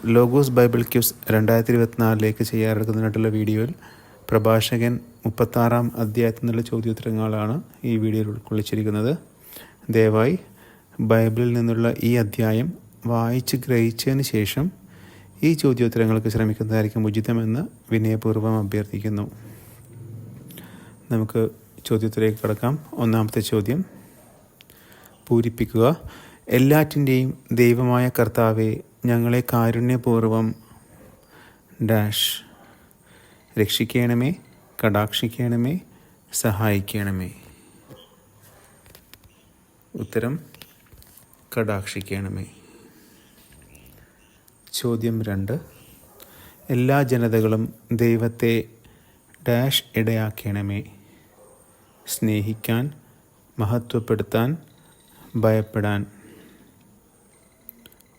Logos Bible quiz 2024 ചെയ്യാറെടുക്കുന്നതിനായിട്ടുള്ള വീഡിയോയിൽ പ്രഭാഷകൻ 36 അധ്യായത്തിൽ നിന്നുള്ള ചോദ്യോത്തരങ്ങളാണ് ഈ വീഡിയോയിൽ ഉൾക്കൊള്ളിച്ചിരിക്കുന്നത്. ദയവായി ബൈബിളിൽ നിന്നുള്ള ഈ അധ്യായം വായിച്ച് ഗ്രഹിച്ചതിന് ശേഷം ഈ ചോദ്യോത്തരങ്ങൾക്ക് ശ്രമിക്കുന്നതായിരിക്കും ഉചിതമെന്ന് വിനയപൂർവ്വം അഭ്യർത്ഥിക്കുന്നു. നമുക്ക് ചോദ്യോത്തരത്തിലേക്ക് കടക്കാം. ഒന്നാമത്തെ ചോദ്യം, പൂരിപ്പിക്കുക. എല്ലാറ്റിൻ്റെയും ദൈവമായ കർത്താവെ, ഞങ്ങളെ കാരുണ്യപൂർവ്വം ഡാഷ് രക്ഷിക്കണമേ, കടാക്ഷിക്കണമേ, സഹായിക്കണമേ. ഉത്തരം കടാക്ഷിക്കണമേ. ചോദ്യം 2, എല്ലാ ജനതകളും ദൈവത്തെ ഡാഷ് ഇടയാക്കണമേ, സ്നേഹിക്കാൻ, മഹത്വപ്പെടുത്താൻ, ഭയപ്പെടാൻ.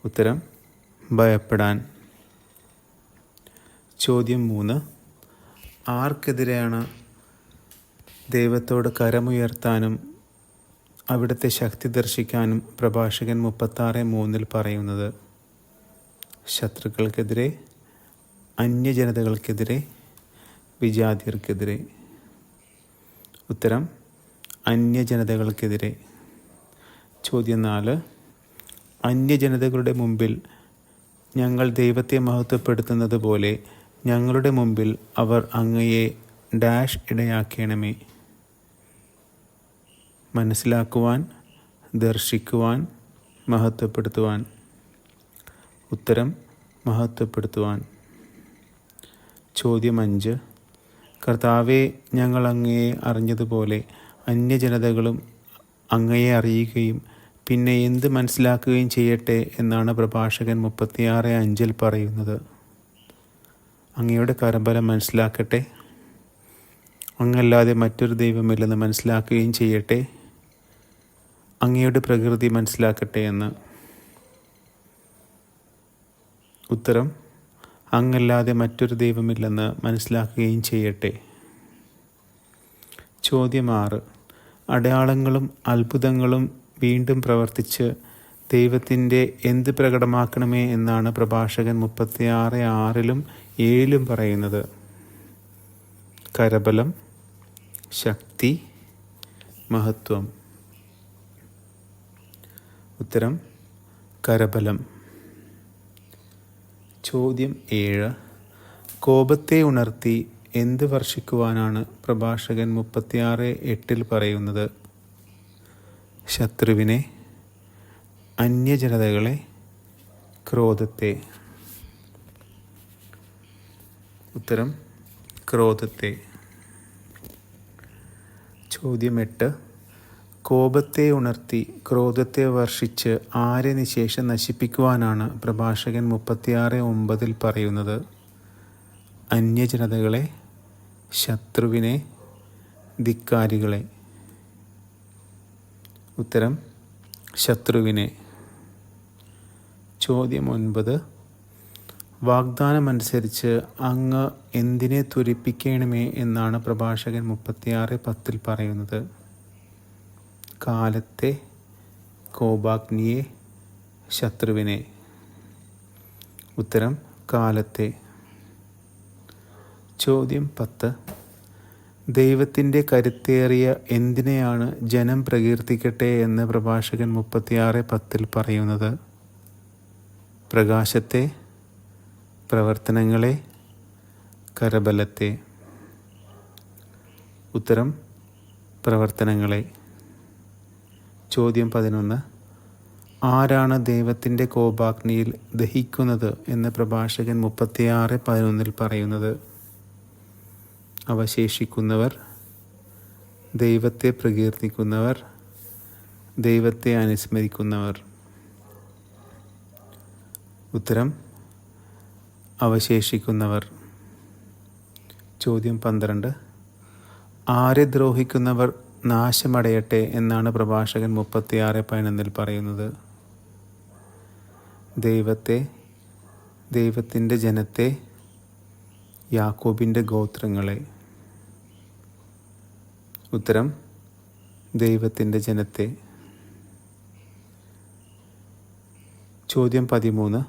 ഉത്തരം ഭയപ്പെടാൻ. ചോദ്യം 3, ആർക്കെതിരെയാണ് ദൈവത്തോട് കരമുയർത്താനും അവിടുത്തെ ശക്തി ദർശിക്കാനും പ്രഭാഷകൻ 36:3 പറയുന്നത്? ശത്രുക്കൾക്കെതിരെ, അന്യജനതകൾക്കെതിരെ, വിജാതിയർക്കെതിരെ. ഉത്തരം അന്യജനതകൾക്കെതിരെ. ചോദ്യം 4, അന്യജനതകളുടെ മുമ്പിൽ ഞങ്ങൾ ദൈവത്തെ മഹത്വപ്പെടുത്തുന്നത് പോലെ ഞങ്ങളുടെ മുമ്പിൽ അവർ അങ്ങയെ ഡാഷ് ഇടയാക്കണമേ, മനസ്സിലാക്കുവാൻ, ദർശിക്കുവാൻ, മഹത്വപ്പെടുത്തുവാൻ. ഉത്തരം മഹത്വപ്പെടുത്തുവാൻ. ചോദ്യം 5, കർത്താവെ, ഞങ്ങൾ അങ്ങയെ അറിഞ്ഞതുപോലെ അന്യജനതകളും അങ്ങയെ അറിയുകയും പിന്നെ എന്ത് മനസ്സിലാക്കുകയും ചെയ്യട്ടെ എന്നാണ് പ്രഭാഷകൻ 36:5 പറയുന്നത്. അങ്ങയുടെ കരബലം മനസ്സിലാക്കട്ടെ, അങ്ങല്ലാതെ മറ്റൊരു ദൈവമില്ലെന്ന് മനസ്സിലാക്കുകയും ചെയ്യട്ടെ, അങ്ങയുടെ പ്രകൃതി മനസ്സിലാക്കട്ടെ എന്ന്. ഉത്തരം അങ്ങല്ലാതെ മറ്റൊരു ദൈവമില്ലെന്ന് മനസ്സിലാക്കുകയും ചെയ്യട്ടെ. ചോദ്യം 6, അടയാളങ്ങളും അത്ഭുതങ്ങളും വീണ്ടും പ്രവർത്തിച്ച് ദൈവത്തിൻ്റെ എന്ത് പ്രകടമാക്കണമേ എന്നാണ് പ്രഭാഷകൻ 36:6 7 പറയുന്നത്? കരബലം, ശക്തി, മഹത്വം. ഉത്തരം കരബലം. ചോദ്യം 7, കോപത്തെ ഉണർത്തി എന്ത് വർഷിക്കുവാനാണ് പ്രഭാഷകൻ 36:8 പറയുന്നത്? ശത്രുവിനെ, അന്യജനതകളെ, ക്രോധത്തെ. ഉത്തരം ക്രോധത്തെ. ചോദ്യം 8, കോപത്തെ ഉണർത്തി ക്രോധത്തെ വർഷിച്ച് ആരെ നിശേഷം നശിപ്പിക്കുവാനാണ് പ്രഭാഷകൻ 36:9 പറയുന്നത്? അന്യജനതകളെ, ശത്രുവിനെ, ധിക്കാരികളെ. ഉത്തരം ശത്രുവിനെ. ചോദ്യം 9, വാഗ്ദാനമനുസരിച്ച് അങ്ങ് എന്തിനെ ത്വരിപ്പിക്കണമേ എന്നാണ് പ്രഭാഷകൻ 36:10 പറയുന്നത്? കാലത്തെ, കോപാഗ്നിയെ, ശത്രുവിനെ. ഉത്തരം കാലത്തെ. ചോദ്യം 10, ദൈവത്തിൻ്റെ കരുത്തേറിയ എന്തിനെയാണ് ജനം പ്രകീർത്തിക്കട്ടെ എന്ന് പ്രഭാഷകൻ 36:10 പറയുന്നത്? പ്രകാശത്തെ, പ്രവർത്തനങ്ങളെ, കരബലത്തെ. ഉത്തരം പ്രവർത്തനങ്ങളെ. ചോദ്യം 11, ആരാണ് ദൈവത്തിൻ്റെ കോപാഗ്നിയിൽ ദഹിക്കുന്നത് എന്ന് പ്രഭാഷകൻ 36:11 പറയുന്നത്? അവശേഷിക്കുന്നവർ, ദൈവത്തെ പ്രകീർത്തിക്കുന്നവർ, ദൈവത്തെ അനുസ്മരിക്കുന്നവർ. ഉത്തരം അവശേഷിക്കുന്നവർ. ചോദ്യം 12, ആരെ ദ്രോഹിക്കുന്നവർ നാശമടയട്ടെ എന്നാണ് പ്രഭാഷകൻ 36:11 പറയുന്നത്? ദൈവത്തെ, ദൈവത്തിൻ്റെ ജനത്തെ, യാക്കോബിൻ്റെ ഗോത്രങ്ങളെ. ഉത്തരം ദൈവത്തിൻ്റെ ജനത്തെ. ചോദ്യം 13,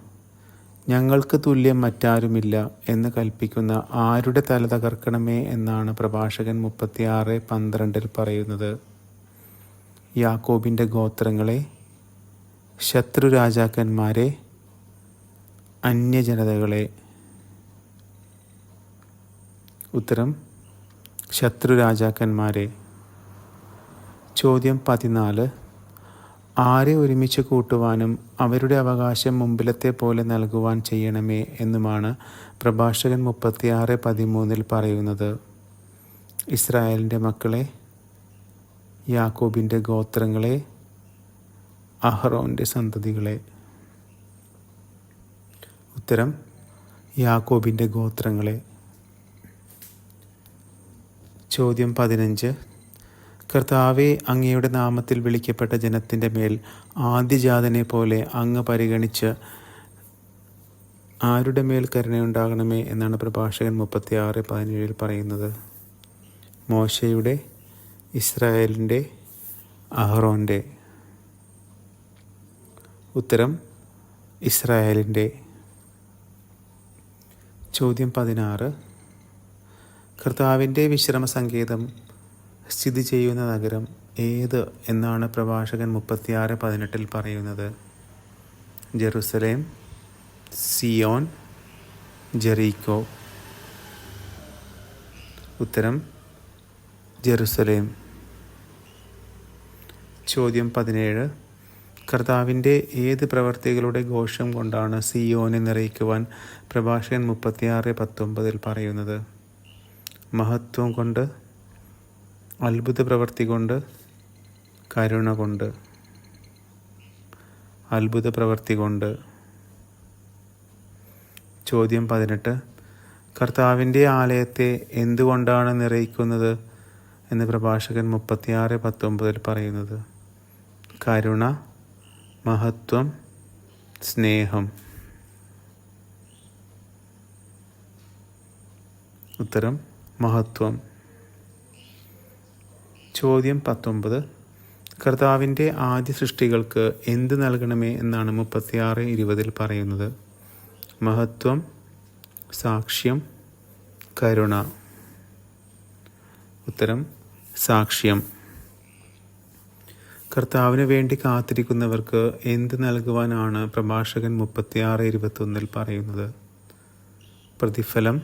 ഞങ്ങൾക്ക് തുല്യം മറ്റാരുമില്ല എന്ന് കൽപ്പിക്കുന്ന ആരുടെ തല തകർക്കണമേ എന്നാണ് പ്രഭാഷകൻ 36:12 പറയുന്നത്. യാക്കോബിൻ്റെ ഗോത്രങ്ങളെ, ശത്രു രാജാക്കന്മാരെ, അന്യജനതകളെ. ഉത്തരം ശത്രു രാജാക്കന്മാരെ. ചോദ്യം 14. ആരെ ഒരുമിച്ച് കൂട്ടുവാനും അവരുടെ അവകാശം മുമ്പിലത്തെ പോലെ നൽകുവാൻ ചെയ്യണമേ എന്നുമാണ് പ്രഭാഷകൻ 36:13 പറയുന്നത്. ഇസ്രായേലിൻ്റെ മക്കളെ, യാക്കോബിൻ്റെ ഗോത്രങ്ങളെ, അഹ്റോൻ്റെ സന്തതികളെ. ഉത്തരം യാക്കോബിൻ്റെ ഗോത്രങ്ങളെ. ചോദ്യം 15. കർത്താവെ, അങ്ങയുടെ നാമത്തിൽ വിളിക്കപ്പെട്ട ജനത്തിൻ്റെ മേൽ ആദ്യജാതനെ പോലെ അങ്ങ് പരിഗണിച്ച് ആരുടെ മേൽ കരുണയുണ്ടാകണമേ എന്നാണ് പ്രഭാഷകൻ 36:17 പറയുന്നത്. മോശയുടെ, ഇസ്രായേലിൻ്റെ, അഹ്റോൻ്റെ. ഉത്തരം ഇസ്രായേലിൻ്റെ. ചോദ്യം 16. കർത്താവിൻ്റെ വിശ്രമ സങ്കേതം സ്ഥിതി ചെയ്യുന്ന നഗരം ഏത് എന്നാണ് പ്രഭാഷകൻ 36:18 പറയുന്നത്. Jerusalem, Zion, Jericho. ഉത്തരം ജെറുസലേം. ചോദ്യം 17. കർത്താവിൻ്റെ ഏത് പ്രവർത്തികളുടെ ഘോഷം കൊണ്ടാണ് സിയോനെ നിറയ്ക്കുവാൻ പ്രഭാഷകൻ 36:19 പറയുന്നത്. മഹത്വം കൊണ്ട്, അത്ഭുത പ്രവൃത്തി കൊണ്ട്, കരുണ കൊണ്ട്. അത്ഭുത പ്രവൃത്തി കൊണ്ട്. ചോദ്യം 18. കർത്താവിൻ്റെ ആലയത്തെ എന്തുകൊണ്ടാണ് നിറയ്ക്കുന്നത് എന്ന് പ്രഭാഷകൻ 36:19 പറയുന്നത്. കരുണ, മഹത്വം, സ്നേഹം. ഉത്തരം മഹത്വം. ചോദ്യം 19. കർത്താവിൻ്റെ ആദ്യ സൃഷ്ടികൾക്ക് എന്ത് നൽകണമേ എന്നാണ് 36:20 പറയുന്നത്. മഹത്വം, സാക്ഷ്യം, കരുണ. ഉത്തരം സാക്ഷ്യം. കർത്താവിന് വേണ്ടി കാത്തിരിക്കുന്നവർക്ക് എന്ത് നൽകുവാനാണ് പ്രഭാഷകൻ 36:21 പറയുന്നത്. പ്രതിഫലം,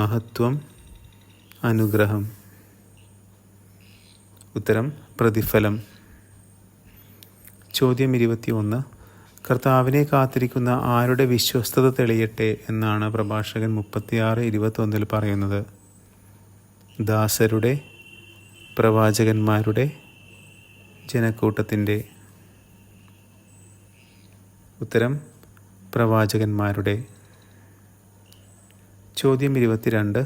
മഹത്വം, അനുഗ്രഹം. ഉത്തരം പ്രതിഫലം. ചോദ്യം 21. കർത്താവിനെ കാത്തിരിക്കുന്ന ആരുടെ വിശ്വസ്തത തെളിയട്ടെ എന്നാണ് പ്രഭാഷകൻ 36:21 പറയുന്നത്. ദാസരുടെ, പ്രവാചകന്മാരുടെ, ജനക്കൂട്ടത്തിൻ്റെ. ഉത്തരം പ്രവാചകന്മാരുടെ. ചോദ്യം 22.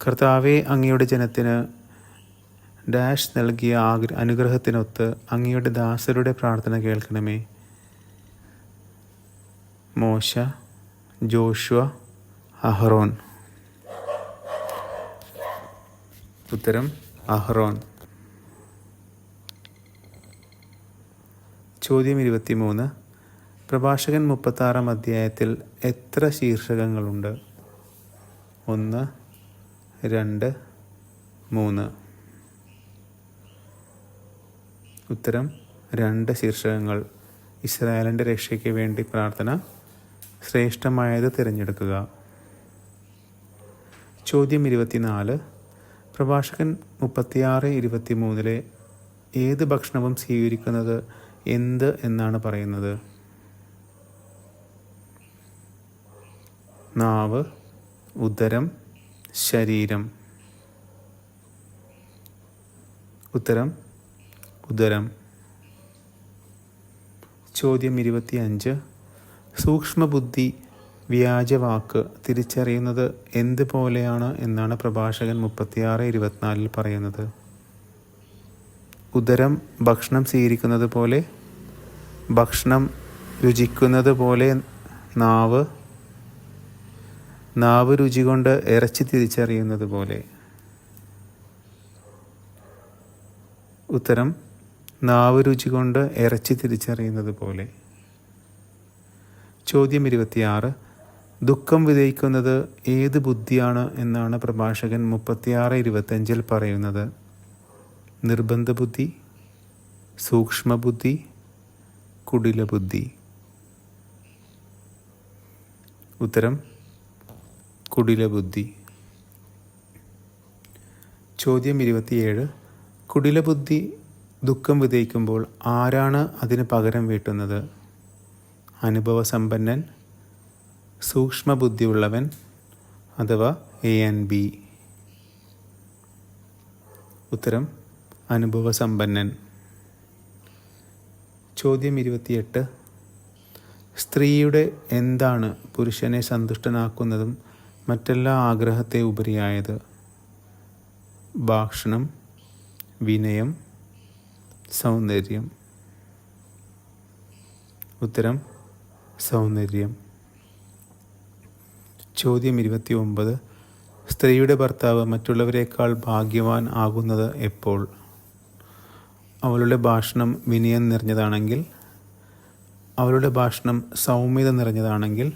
കർത്താവെ, അങ്ങയുടെ ജനത്തിന് ഡാഷ് നൽകിയ അനുഗ്രഹത്തിനൊത്ത് അങ്ങയുടെ ദാസരുടെ പ്രാർത്ഥന കേൾക്കണമേ. മോശ, ജോഷുവ, അഹ്റോൻ. ഉത്തരം അഹ്റോൻ. ചോദ്യം 23. പ്രഭാഷകൻ 36-ാം അധ്യായത്തിൽ എത്ര ശീർഷകങ്ങളുണ്ട്? 1, 2, 3. ഉത്തരം 2 ശീർഷകങ്ങൾ. ഇസ്രായേലിൻ്റെ രക്ഷയ്ക്ക് വേണ്ടി പ്രാർത്ഥന, ശ്രേഷ്ഠമായത് തിരഞ്ഞെടുക്കുക. ചോദ്യം 24. പ്രഭാഷകൻ 36:23 ഏത് ഭക്ഷണവും സ്വീകരിക്കുന്നത് എന്ത് എന്നാണ് പറയുന്നത്? നാവ്, ഉദരം, ശരീരം. ഉത്തരം ഉദരം. ചോദ്യം 25. സൂക്ഷ്മബുദ്ധി വ്യാജവാക്ക് തിരിച്ചറിയുന്നത് എന്തുപോലെയാണ് എന്നാണ് പ്രഭാഷകൻ 36:24 പറയുന്നത്. ഉദരം ഭക്ഷണം സ്വീകരിക്കുന്നത് പോലെ, ഭക്ഷണം രുചിക്കുന്നത് പോലെ നാവ് രുചി കൊണ്ട് ഇറച്ചി തിരിച്ചറിയുന്നത് പോലെ. ഉത്തരം നാവ് രുചി കൊണ്ട് ഇറച്ചി തിരിച്ചറിയുന്നത് പോലെ. ചോദ്യം 26. ദുഃഖം വിതയ്ക്കുന്നത് ഏത് ബുദ്ധിയാണ് എന്നാണ് പ്രഭാഷകൻ 36:25 പറയുന്നത്? നിർബന്ധ ബുദ്ധി, സൂക്ഷ്മബുദ്ധി, കുടില ബുദ്ധി. ഉത്തരം കുടില ബുദ്ധി. ചോദ്യം 27. കുടില ബുദ്ധി ദുഃഖം വിതയ്ക്കുമ്പോൾ ആരാണ് അതിന് പകരം വീട്ടുന്നത്? അനുഭവസമ്പന്നൻ, സൂക്ഷ്മബുദ്ധിയുള്ളവൻ അഥവാ A&B. ഉത്തരം അനുഭവസമ്പന്നൻ. ചോദ്യം 28. സ്ത്രീയുടെ എന്താണ് പുരുഷനെ സന്തുഷ്ടനാക്കുന്നതും മറ്റെല്ലാ ആഗ്രഹത്തെ ഉപരിയായത്? ഭാഷണം, വിനയം, സൗന്ദര്യം. ഉത്തരം സൗന്ദര്യം. ചോദ്യം 29. സ്ത്രീയുടെ ഭർത്താവ് മറ്റുള്ളവരെക്കാൾ ഭാഗ്യവാൻ ആകുന്നത് എപ്പോൾ? അവളുടെ ഭാഷണം വിനയം നിറഞ്ഞതാണെങ്കിൽ, അവളുടെ ഭാഷണം സൗമ്യത നിറഞ്ഞതാണെങ്കിൽ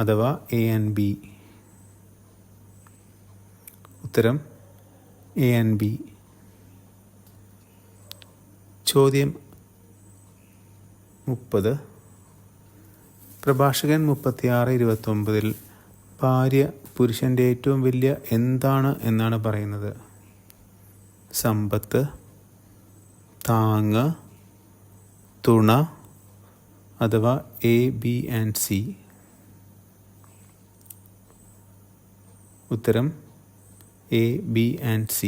അഥവാ A&B. ഉത്തരം A&B. ചോദ്യം 30. പ്രഭാഷകൻ 36:29 ഭാര്യ പുരുഷൻ്റെ ഏറ്റവും വലിയ എന്താണ് എന്നാണ് പറയുന്നത്? സമ്പത്ത്, താങ്ങ്, തുണ അഥവാ A, B and C. ഉത്തരം A, B and C.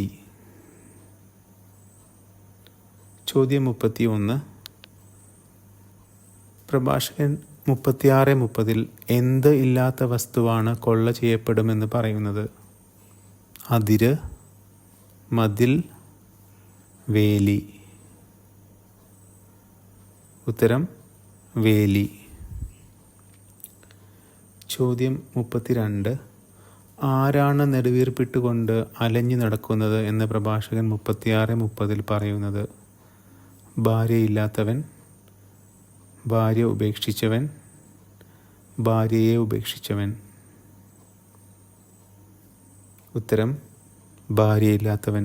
ചോദ്യം 31. പ്രഭാഷകൻ 36:30 എന്ത് ഇല്ലാത്ത വസ്തുവാണ് കൊള്ള ചെയ്യപ്പെടുമെന്ന് പറയുന്നത്? അതിര്, മതിൽ, വേലി. ഉത്തരം വേലി. ചോദ്യം 32. ആരാണ് നെടുവീർപ്പിട്ടുകൊണ്ട് അലഞ്ഞു നടക്കുന്നത് എന്ന് പ്രഭാഷകൻ 36:30 പറയുന്നത്? ഭാര്യയില്ലാത്തവൻ, ഭാര്യ ഉപേക്ഷിച്ചവൻ, ഭാര്യയെ ഉപേക്ഷിച്ചവൻ. ഉത്തരം ഭാര്യയില്ലാത്തവൻ.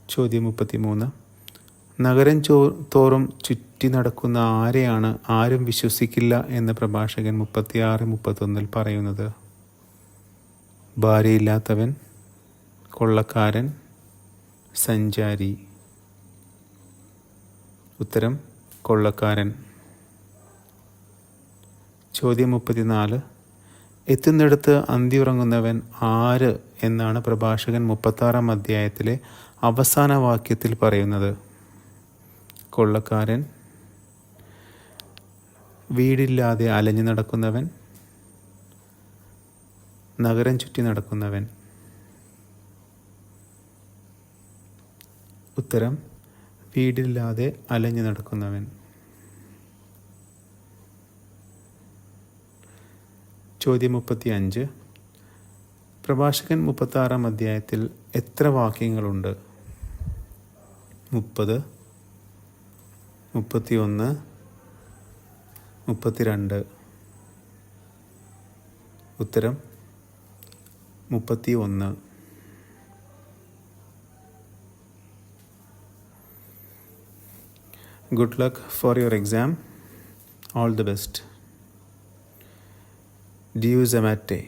ചോദ്യം 33. നഗരം തോറും ചുറ്റി നടക്കുന്ന ആരെയാണ് ആരും വിശ്വസിക്കില്ല എന്ന് പ്രഭാഷകൻ 36:31 പറയുന്നത്? ഭാര്യയില്ലാത്തവൻ, കൊള്ളക്കാരൻ, സഞ്ചാരി. ഉത്തരം കൊള്ളക്കാരൻ. ചോദ്യം 34. എത്തുന്നിടത്ത് അന്തി ഉറങ്ങുന്നവൻ ആര് എന്നാണ് പ്രഭാഷകൻ 36-ാം അധ്യായത്തിലെ അവസാന വാക്യത്തിൽ പറയുന്നത്? കൊള്ളക്കാരൻ, വീടില്ലാതെ അലഞ്ഞു നടക്കുന്നവൻ, നഗരം ചുറ്റി നടക്കുന്നവൻ. ഉത്തരം വീടില്ലാതെ അലഞ്ഞു നടക്കുന്നവൻ. ചോദ്യം 35. പ്രഭാഷകൻ 36-ാം അധ്യായത്തിൽ എത്ര വാക്യങ്ങളുണ്ട്? 30, 31, 32. ഉത്തരം 31. Good luck for your exam. All the best. Dieu amate.